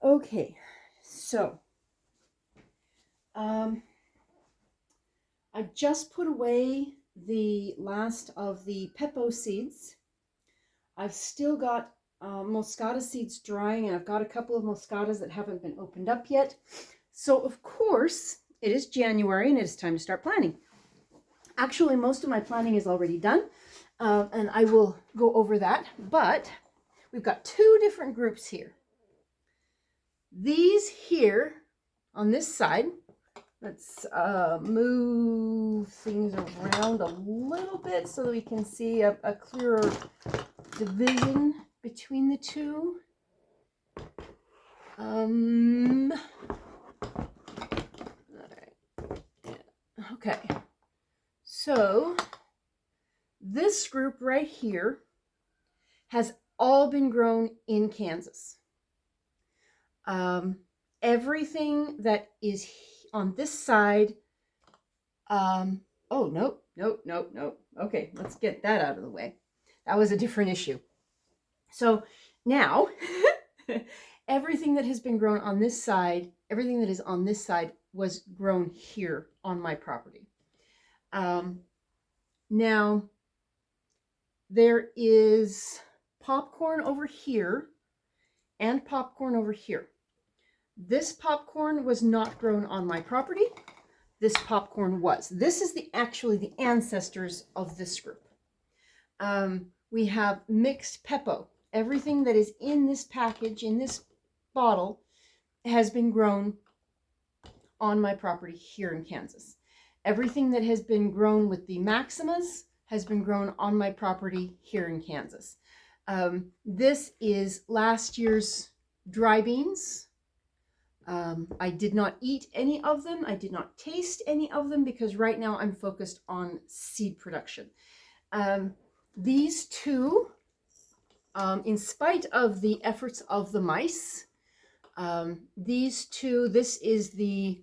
Okay, so um, I just put away the last of the pepo seeds. I've still got moscata seeds drying, and I've got a couple of moscatas that haven't been opened up yet. So, of course, it is January and it is time to start planting. Actually, most of my planting is already done, and I will go over that. But we've got two different groups here. These here on this side, let's move things around a little bit so that we can see a clearer division between the two. Okay, so this group right here has all been grown in Kansas. Everything that is on this side, oh, nope. Okay, let's get that out of the way. That was a different issue. So now, everything that has been grown on this side, everything that is on this side was grown here on my property. Now, there is popcorn over here and popcorn over here. This popcorn was not grown on my property. This popcorn was. This is actually the ancestors of this group. We have mixed pepo. Everything that is in this package, in this bottle, has been grown on my property here in Kansas. Everything that has been grown with the Maximas has been grown on my property here in Kansas. This is last year's dry beans. I did not eat any of them. I did not taste any of them because right now I'm focused on seed production. These two, in spite of the efforts of the mice, these two, this is the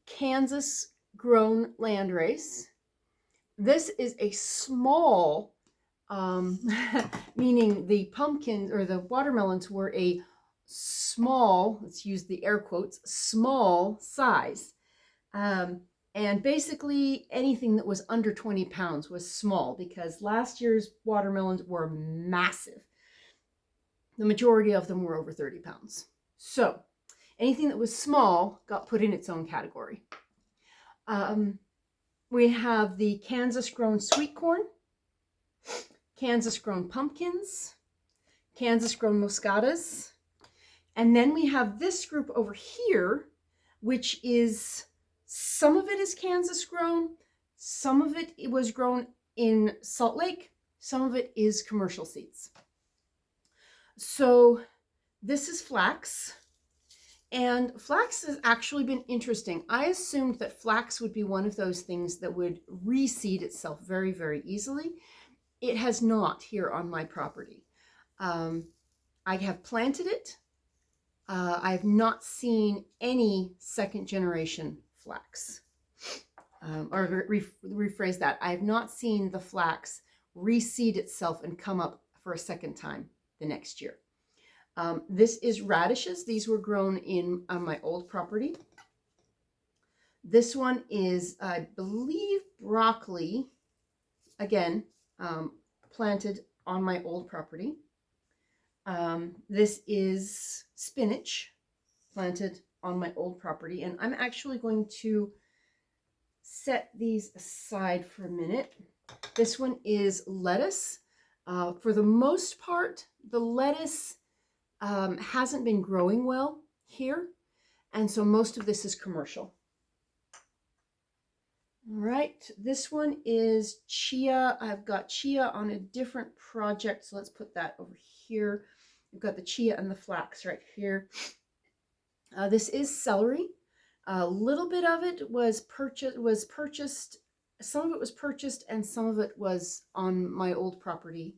Kansas grown landrace. This is a small, meaning the pumpkins or the watermelons were a small, let's use the air quotes, small size. And basically anything that was under 20 pounds was small because last year's watermelons were massive. The majority of them were over 30 pounds. So anything that was small got put in its own category. We have the Kansas grown sweet corn, Kansas grown pumpkins, Kansas grown moscatas, and then we have this group over here, which is, some of it is Kansas grown, some of it was grown in Salt Lake, some of it is commercial seeds. So this is flax, and flax has actually been interesting. I assumed that flax would be one of those things that would reseed itself very, very easily. It has not here on my property. I have planted it. I have not seen any second generation flax. Or rephrase that. I have not seen the flax reseed itself and come up for a second time the next year. This is radishes. These were grown on my old property. This one is, I believe, broccoli. Again, planted on my old property. This is spinach planted on my old property. And I'm actually going to set these aside for a minute. This one is lettuce. For the most part, the lettuce hasn't been growing well here. And so most of this is commercial. All right, this one is chia. I've got chia on a different project, so let's put that over here. We've got the chia and the flax right here. This is celery. A little bit of it was purchased. Some of it was purchased, and some of it was on my old property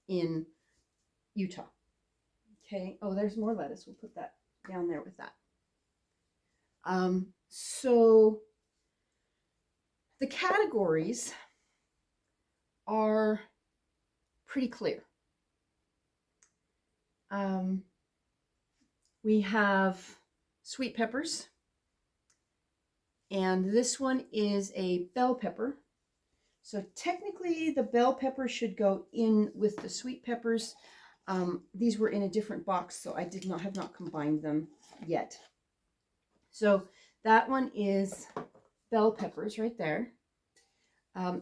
in Utah. Okay. Oh, there's more lettuce. We'll put that down there with that. So the categories are pretty clear. We have sweet peppers, and this one is a bell pepper. So technically the bell pepper should go in with the sweet peppers. These were in a different box, so I have not combined them yet. So that one is bell peppers right there.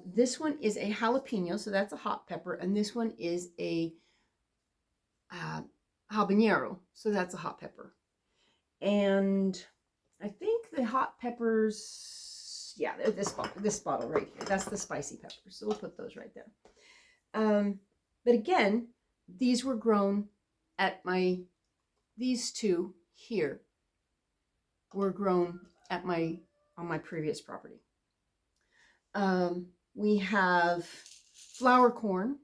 This one is a jalapeno, so that's a hot pepper, and this one is a habanero, so that's a hot pepper. And I think the hot peppers, yeah, they're this bottle right here. That's the spicy peppers, so we'll put those right there. But again, these were grown at these two here were grown at on my previous property. We have flower corn,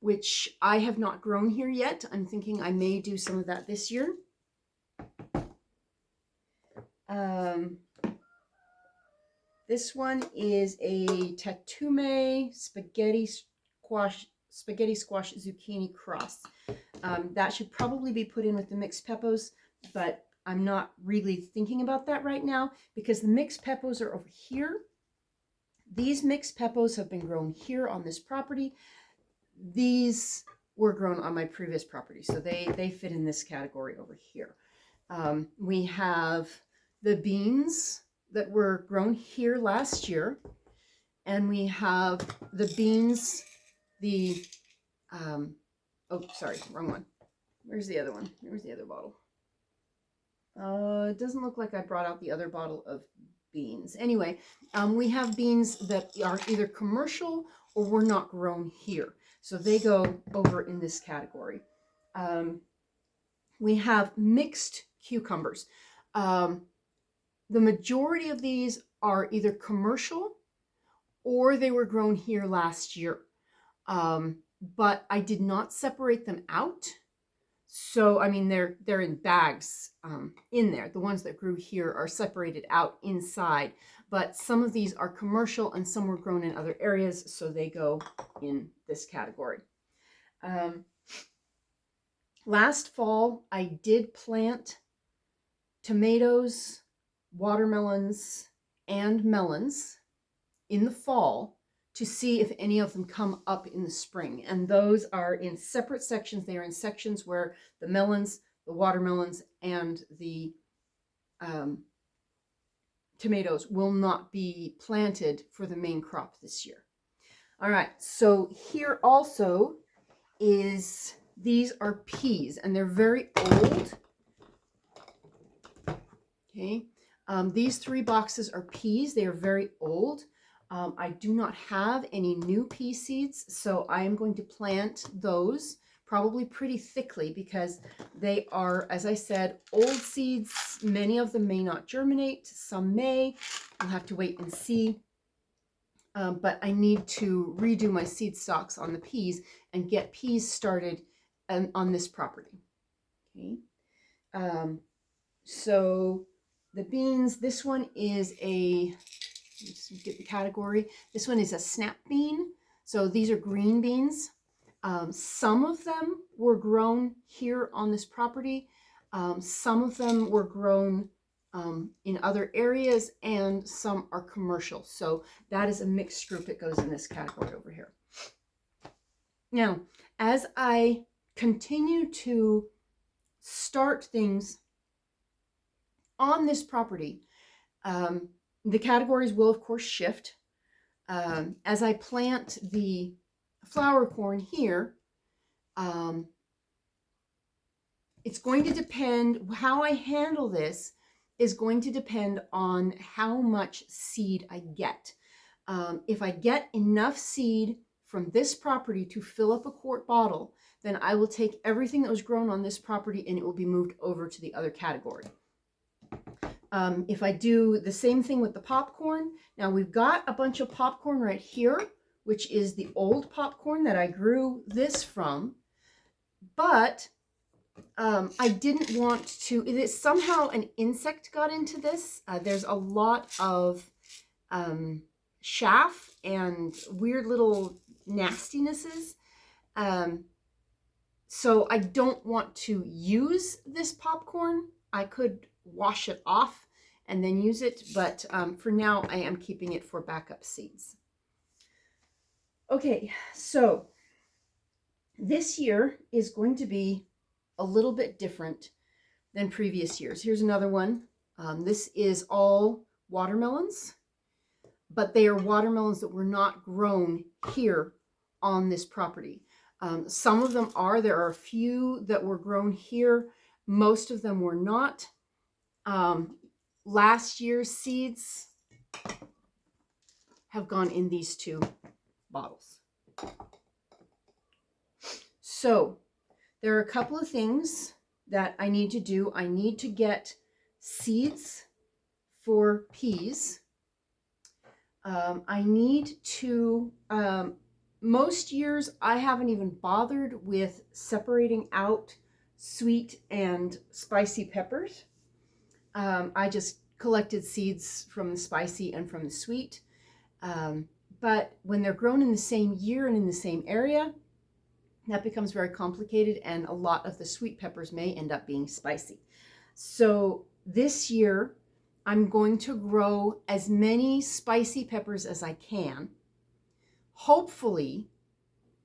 which I have not grown here yet. I'm thinking I may do some of that this year. This one is a Tatume spaghetti squash zucchini cross. That should probably be put in with the mixed peppers, but I'm not really thinking about that right now because the mixed peppers are over here. These mixed peppers have been grown here on this property. These were grown on my previous property, so they fit in this category over here. We have the beans that were grown here last year, and we have the beans, oh, sorry, wrong one. Where's the other one? Where's the other bottle? It doesn't look like I brought out the other bottle of beans. Anyway, we have beans that are either commercial or were not grown here. So they go over in this category. We have mixed cucumbers. The majority of these are either commercial or they were grown here last year. But I did not separate them out. So, I mean, they're in bags in there. The ones that grew here are separated out inside. But some of these are commercial and some were grown in other areas, so they go in this category. Last fall, I did plant tomatoes, watermelons, and melons in the fall to see if any of them come up in the spring. And those are in separate sections. They are in sections where the melons, the watermelons, and the tomatoes will not be planted for the main crop this year. All right, so here also is, these are peas, and they're very old. Okay, these 3 boxes are peas. They are very old. I do not have any new pea seeds, so I am going to plant those probably pretty thickly because they are, as I said, old seeds. Many of them may not germinate. Some may. We'll have to wait and see. But I need to redo my seed stocks on the peas and get peas started on this property. Okay. So the beans, this one is a, let's get the category. This one is a snap bean. So these are green beans. Some of them were grown here on this property. Some of them were grown in other areas, and some are commercial. So that is a mixed group that goes in this category over here. Now, as I continue to start things on this property, the categories will of course shift. As I plant the flower corn here, it's going to depend, how I handle this is going to depend on how much seed I get. If I get enough seed from this property to fill up a quart bottle, then I will take everything that was grown on this property and it will be moved over to the other category. If I do the same thing with the popcorn, now we've got a bunch of popcorn right here, which is the old popcorn that I grew this from, but I didn't want to, somehow an insect got into this. There's a lot of chaff and weird little nastinesses. So I don't want to use this popcorn. I could wash it off and then use it, but for now I am keeping it for backup seeds. Okay, so this year is going to be a little bit different than previous years. Here's another one. This is all watermelons, but they are watermelons that were not grown here on this property. Some of them are. There are a few that were grown here. Most of them were not. Last year's seeds have gone in these two bottles. So there are a couple of things that I need to do. I need to get seeds for peas. I need to, most years I haven't even bothered with separating out sweet and spicy peppers. I just collected seeds from the spicy and from the sweet. But when they're grown in the same year and in the same area, that becomes very complicated, and a lot of the sweet peppers may end up being spicy. So this year, I'm going to grow as many spicy peppers as I can. Hopefully,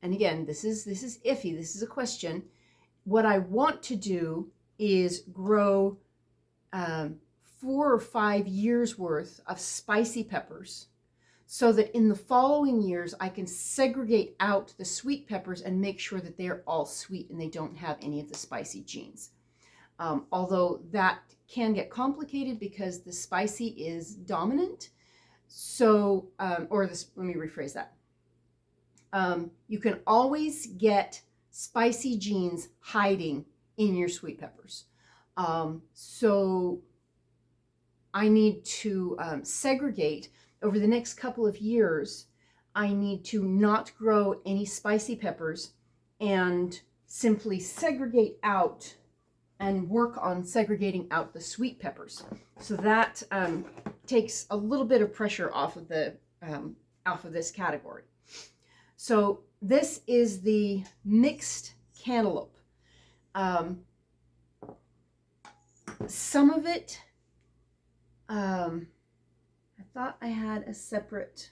and again, this is iffy, this is a question. What I want to do is grow 4 or 5 years worth of spicy peppers, so that in the following years I can segregate out the sweet peppers and make sure that they're all sweet and they don't have any of the spicy genes. Although that can get complicated because the spicy is dominant. So, let me rephrase that. You can always get spicy genes hiding in your sweet peppers. So I need to segregate. Over the next couple of years, I need to not grow any spicy peppers and simply segregate out and work on segregating out the sweet peppers. So that takes a little bit of pressure off of this category. So this is the mixed cantaloupe. Some of it, I thought I had a separate,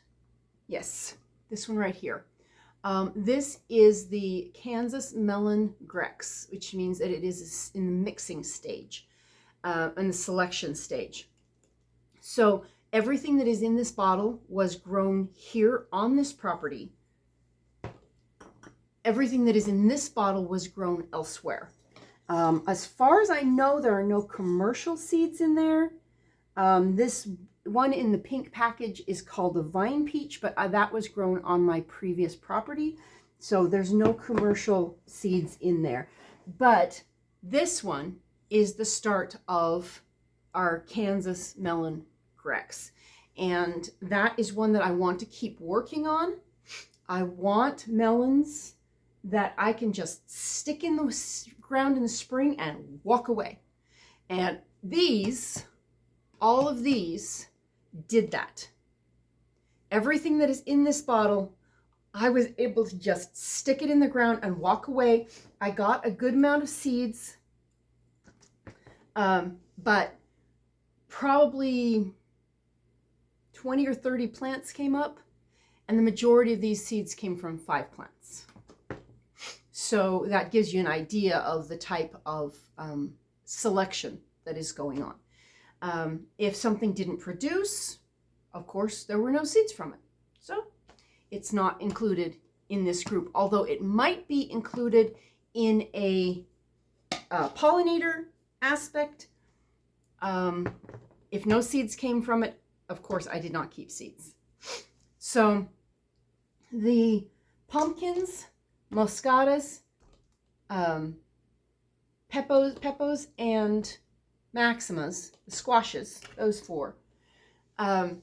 yes, this one right here. This is the Kansas Melon Grex, which means that it is in the mixing stage, in the selection stage. So everything that is in this bottle was grown here on this property. Everything that is in this bottle was grown elsewhere. As far as I know, there are no commercial seeds in there. This one in the pink package is called the Vine Peach, but that was grown on my previous property. So there's no commercial seeds in there. But this one is the start of our Kansas Melon Grex. And that is one that I want to keep working on. I want melons that I can just stick in the ground in the spring and walk away. And these, all of these, did that. Everything that is in this bottle, I was able to just stick it in the ground and walk away. I got a good amount of seeds, but probably 20 or 30 plants came up, and the majority of these seeds came from 5 plants. So that gives you an idea of the type of selection that is going on. If something didn't produce, of course, there were no seeds from it. So it's not included in this group, although it might be included in a pollinator aspect. If no seeds came from it, of course, I did not keep seeds. So the pumpkins, moscatas, pepos, and maximas, the squashes, those 4, I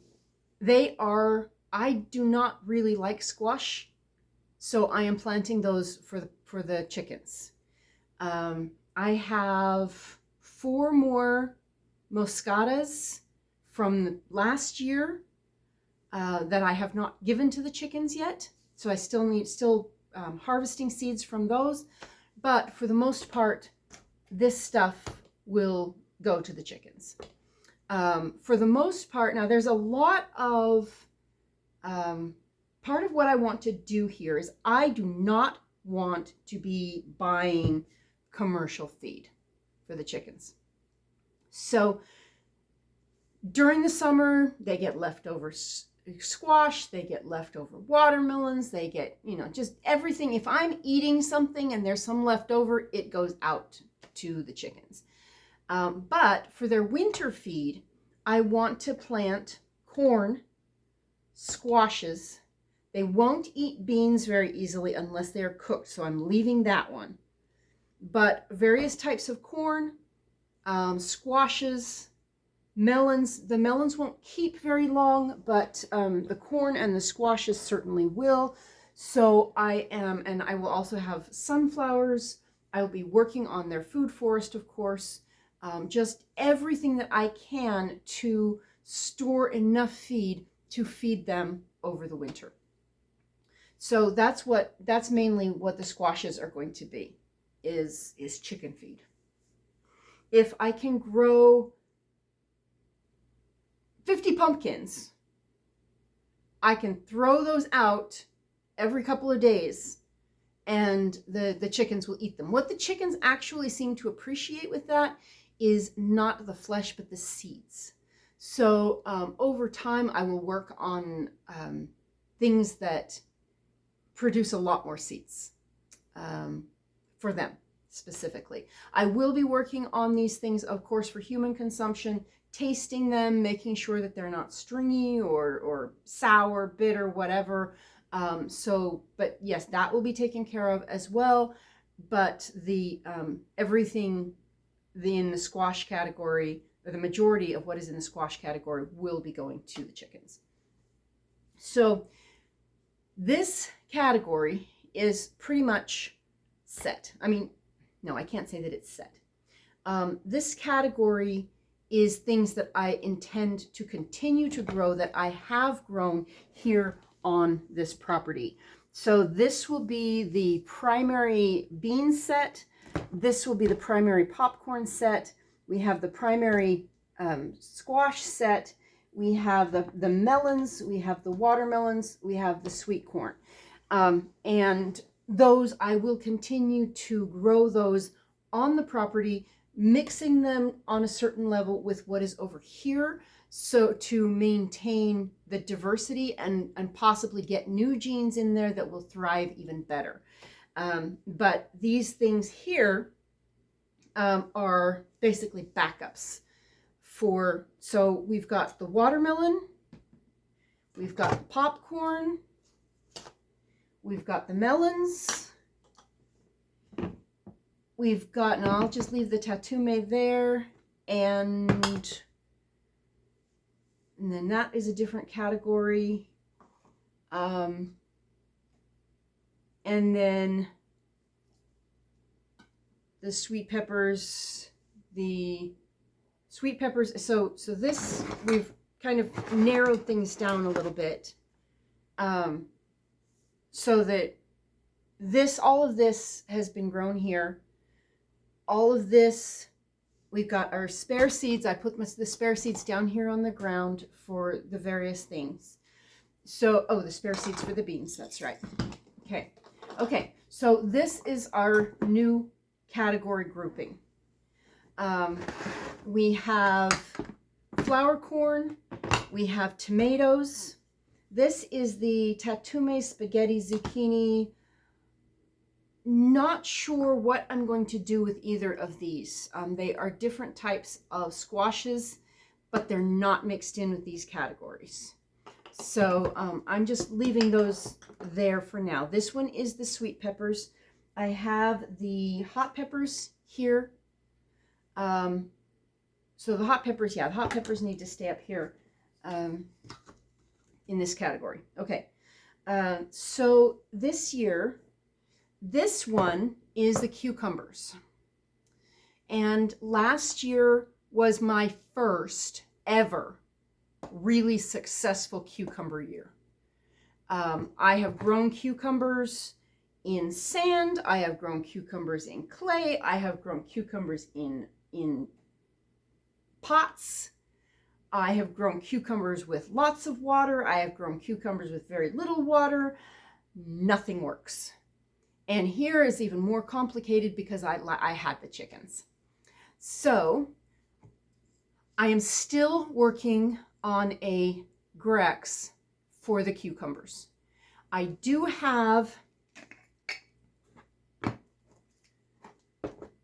do not really like squash, so I am planting those for the chickens. I have 4 more moscatas from last year that I have not given to the chickens yet, so I still harvesting seeds from those. But for the most part, this stuff will go to the chickens. For the most part, now there's a lot of, part of what I want to do here is I do not want to be buying commercial feed for the chickens. So during the summer, they get leftover squash, they get leftover watermelons, they get, just everything. If I'm eating something and there's some left over, it goes out to the chickens. But for their winter feed, I want to plant corn, squashes. They won't eat beans very easily unless they are cooked, so I'm leaving that one. But various types of corn, squashes, melons. The melons won't keep very long, but the corn and the squashes certainly will. So and I will also have sunflowers. I will be working on their food forest, of course. Just everything that I can to store enough feed to feed them over the winter. So that's mainly what the squashes are going to be, is chicken feed. If I can grow 50 pumpkins, I can throw those out every couple of days and the chickens will eat them. What the chickens actually seem to appreciate with that is not the flesh, but the seeds. So over time, I will work on things that produce a lot more seeds for them specifically. I will be working on these things, of course, for human consumption, tasting them, making sure that they're not stringy or sour, bitter, whatever. But yes, that will be taken care of as well. But the everything in the squash category, or the majority of what is in the squash category, will be going to the chickens. So this category is pretty much set. I mean, no, I can't say that it's set. This category is things that I intend to continue to grow, that I have grown here on this property. So this will be the primary bean set. This will be the primary popcorn set. We have the primary squash set. We have the melons. We have the watermelons. We have the sweet corn. And those, I will continue to grow those on the property, mixing them on a certain level with what is over here, so to maintain the diversity and possibly get new genes in there that will thrive even better. But these things here are basically backups for, so we've got the watermelon, we've got the popcorn, we've got the melons, we've got, and I'll just leave the tatume there, and then that is a different category. And then the sweet peppers, so this, we've kind of narrowed things down a little bit, so that all of this has been grown here. All of this, we've got our spare seeds. I put the spare seeds down here on the ground for the various things. So, the spare seeds for the beans, that's right. Okay, so this is our new category grouping. We have flour corn, we have tomatoes. This is the tatume spaghetti zucchini. Not sure what I'm going to do with either of these. They are different types of squashes, but they're not mixed in with these categories. So I'm just leaving those there for now. This one is the sweet peppers. I have the hot peppers here. So the hot peppers, the hot peppers need to stay up here in this category. Okay, so this year, this one is the cucumbers. And last year was my first ever really successful cucumber year. I have grown cucumbers in sand. I have grown cucumbers in clay. I have grown cucumbers in pots. I have grown cucumbers with lots of water. I have grown cucumbers with very little water. Nothing works. And here is even more complicated because I had the chickens. So I am still working on a Grex for the cucumbers. I do have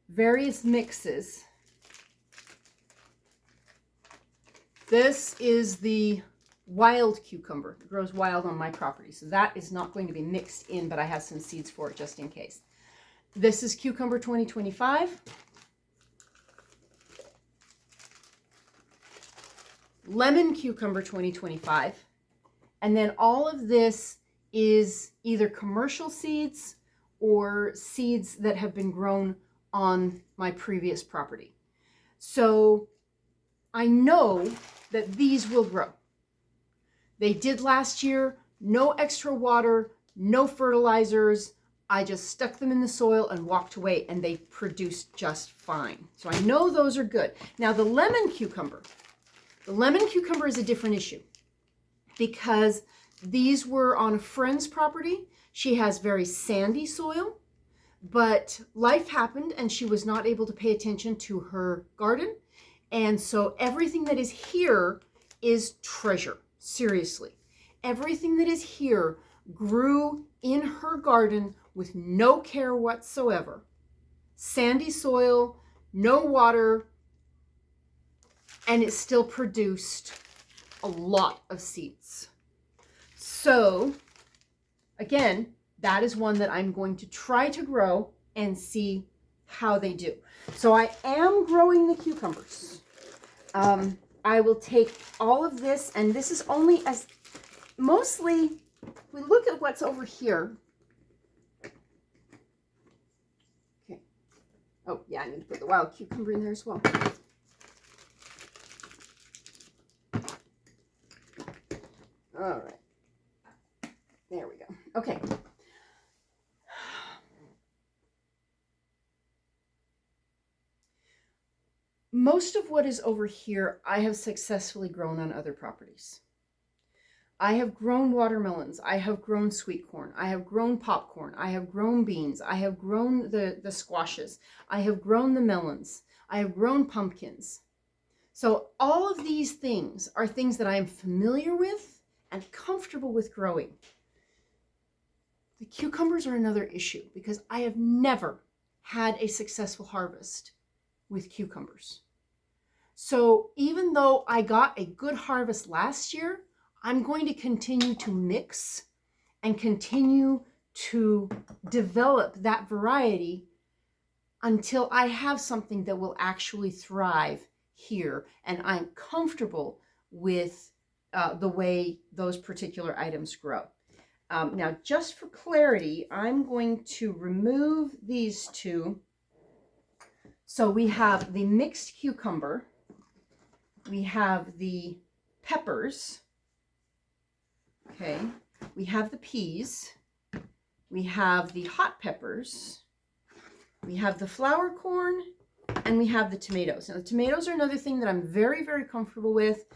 various mixes. This is the wild cucumber. It grows wild on my property, so that is not going to be mixed in, but I have some seeds for it just in case. This is Cucumber 2025. Lemon Cucumber 2025. And then all of this is either commercial seeds or seeds that have been grown on my previous property. So I know that these will grow. They did last year, no extra water, no fertilizers. I just stuck them in the soil and walked away, and they produced just fine. So I know those are good. Now the lemon cucumber is a different issue because these were on a friend's property. She has very sandy soil, but life happened and she was not able to pay attention to her garden. And so everything that is here is treasure. Seriously. Everything that is here grew in her garden with no care whatsoever. Sandy soil, no water, and it still produced a lot of seeds. So again, that is one that I'm going to try to grow and see how they do. So I am growing the cucumbers. I will take all of this, and this is only as mostly, we look at what's over here. Okay. Oh yeah, I need to put the wild cucumber in there as well. All right. There we go. Okay. Most of what is over here, I have successfully grown on other properties. I have grown watermelons. I have grown sweet corn. I have grown popcorn. I have grown beans. I have grown the squashes. I have grown the melons. I have grown pumpkins. So all of these things are things that I am familiar with and comfortable with growing. The cucumbers are another issue because I have never had a successful harvest with cucumbers. So even though I got a good harvest last year, I'm going to continue to mix and continue to develop that variety until I have something that will actually thrive here and I'm comfortable with the way those particular items grow. Now, just for clarity, I'm going to remove these two. So we have the mixed cucumber, we have the peppers, okay, we have the peas, we have the hot peppers, we have the flower corn, and we have the tomatoes. Now, the tomatoes are another thing that I'm very, very comfortable with,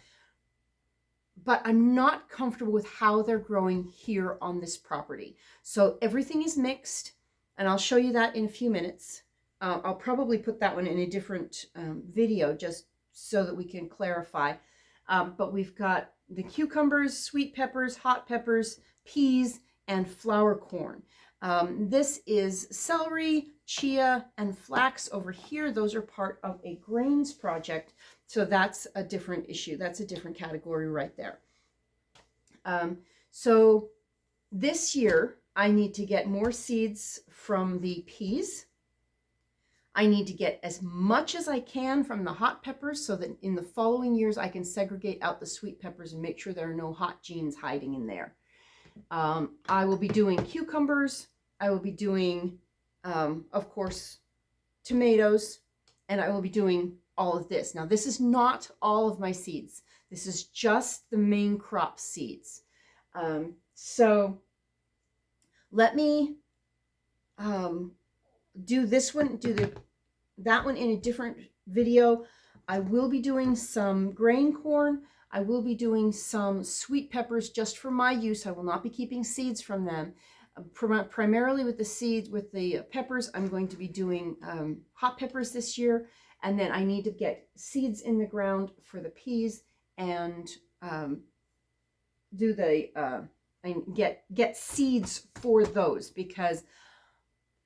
but I'm not comfortable with how they're growing here on this property. So everything is mixed, and I'll show you that in a few minutes. I'll probably put that one in a different video just so that we can clarify. But we've got the cucumbers, sweet peppers, hot peppers, peas, and flower corn. This is celery, chia, and flax over here. Those are part of a grains project. So that's a different issue. That's a different category right there. So this year, I need to get more seeds from the peas. I need to get as much as I can from the hot peppers so that in the following years I can segregate out the sweet peppers and make sure there are no hot genes hiding in there. I will be doing cucumbers. I will be doing, of course, tomatoes, and I will be doing all of this. Now, this is not all of my seeds. This is just the main crop seeds. So let me do this one, that one in a different video. I will be doing some grain corn. I will be doing some sweet peppers just for my use. I will not be keeping seeds from them. Primarily with the seeds, with the peppers, I'm going to be doing hot peppers this year. And then I need to get seeds in the ground for the peas and do the and get seeds for those, because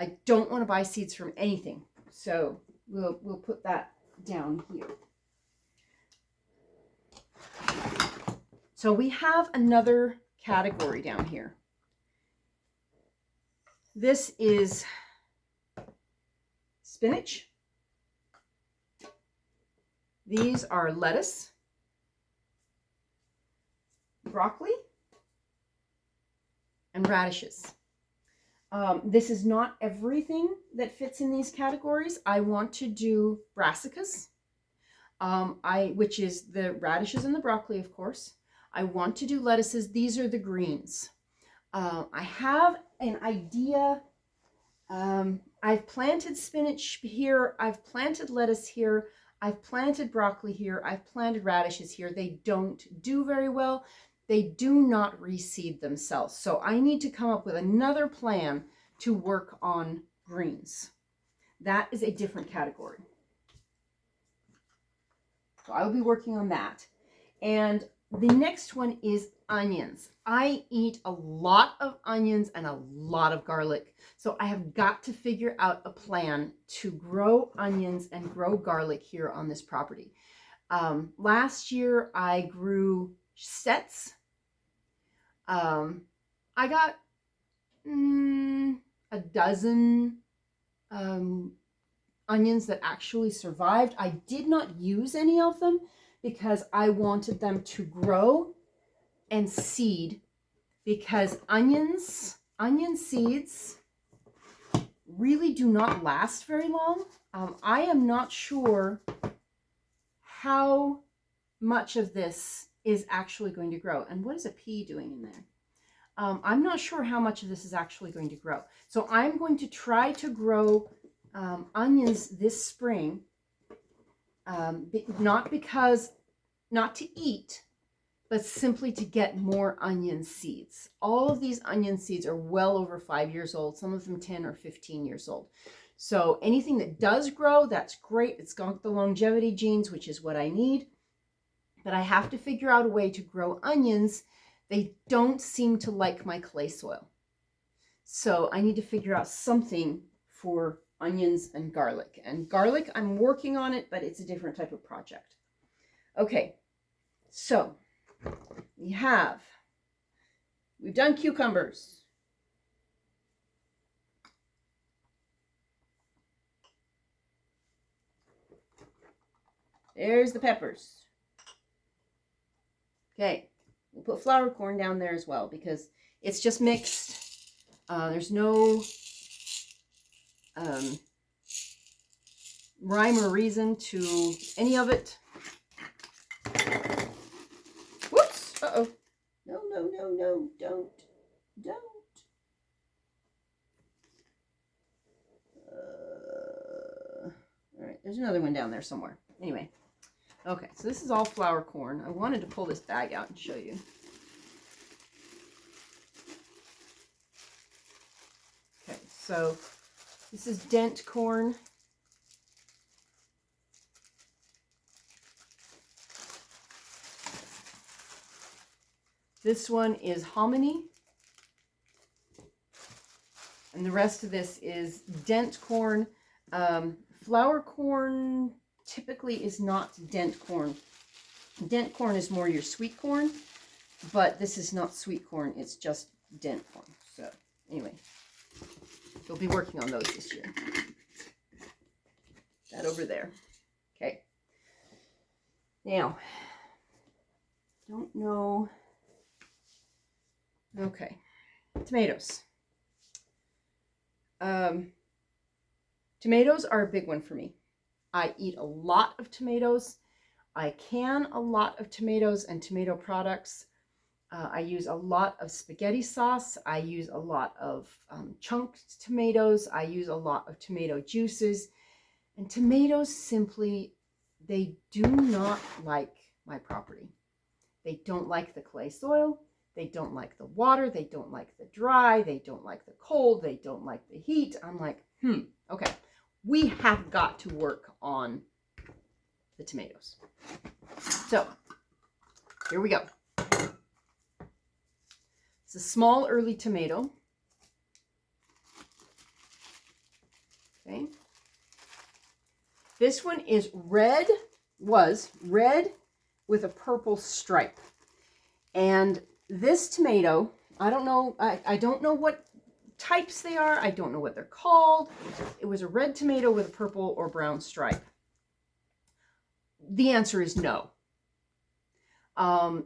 I don't want to buy seeds from anything. So we'll put that down here. So we have another category down here. This is spinach. These are lettuce, broccoli, and radishes. This is not everything that fits in these categories. I want to do brassicas, which is the radishes and the broccoli, of course. I want to do lettuces. These are the greens. I have an idea. I've planted spinach here. I've planted lettuce here. I've planted broccoli here. I've planted radishes here. They don't do very well. They do not reseed themselves. So I need to come up with another plan to work on greens. That is a different category. So I will be working on that. And the next one is onions. I eat a lot of onions and a lot of garlic. So I have got to figure out a plan to grow onions and grow garlic here on this property. Last year I grew sets. I got a dozen onions that actually survived. I did not use any of them because I wanted them to grow and seed, because onion seeds really do not last very long. I am not sure how much of this is actually going to grow. And what is a pea doing in there? I'm not sure how much of this is actually going to grow. So I'm going to try to grow onions this spring, not to eat, but simply to get more onion seeds. All of these onion seeds are well over 5 years old, some of them 10 or 15 years old. So anything that does grow, that's great. It's got the longevity genes, which is what I need. But I have to figure out a way to grow onions. They don't seem to like my clay soil. So I need to figure out something for onions and garlic. And garlic, I'm working on it, but it's a different type of project. Okay, so we've done cucumbers. There's the peppers. Okay, we'll put flour corn down there as well because it's just mixed. There's no rhyme or reason to any of it. Whoops! Uh-oh. No, don't. All right, there's another one down there somewhere. Anyway, okay, so this is all flour corn. I wanted to pull this bag out and show you. Okay, so this is dent corn. This one is hominy. And the rest of this is dent corn. Flour corn typically is not dent corn. Dent corn is more your sweet corn, but this is not sweet corn. It's just dent corn. So anyway, we'll be working on those this year. That over there. Okay. Now, don't know. Okay, tomatoes. Tomatoes are a big one for me. I eat a lot of tomatoes. I can a lot of tomatoes and tomato products. I use a lot of spaghetti sauce. I use a lot of chunked tomatoes. I use a lot of tomato juices. And tomatoes simply, they do not like my property. They don't like the clay soil. They don't like the water. They don't like the dry. They don't like the cold. They don't like the heat. I'm like, okay, we have got to work on the tomatoes. So here we go. It's a small early tomato. Okay. This one is red, was red with a purple stripe. And this tomato, I don't know, I don't know what types they are. I don't know what they're called. It was a red tomato with a purple or brown stripe. The answer is no.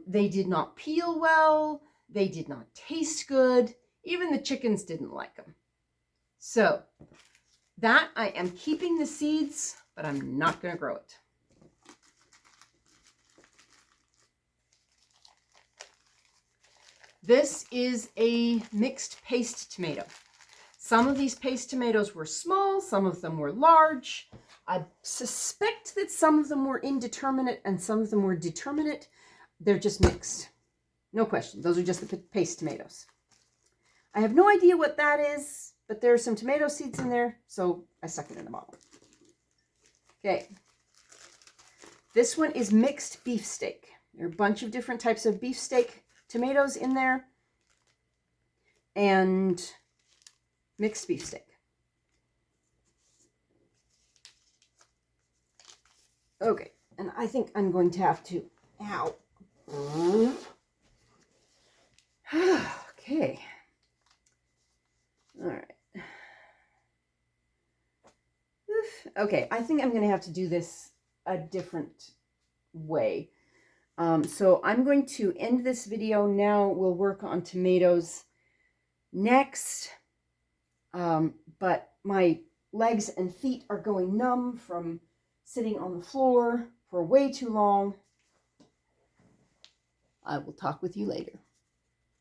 They did not peel well. They did not taste good. Even the chickens didn't like them. So that I am keeping the seeds, but I'm not going to grow it. This is a mixed paste tomato. Some of these paste tomatoes were small, some of them were large. I suspect that some of them were indeterminate and some of them were determinate. They're just mixed. No question. Those are just the paste tomatoes. I have no idea what that is, but there are some tomato seeds in there, so I stuck it in a bottle. Okay. This one is mixed beefsteak. There are a bunch of different types of beefsteak tomatoes in there, and mixed beefsteak. Okay, and I think I'm going to have to, ow. Okay. All right. Okay, I think I'm going to have to do this a different way. So I'm going to end this video now. We'll work on tomatoes next. But my legs and feet are going numb from sitting on the floor for way too long. I will talk with you later.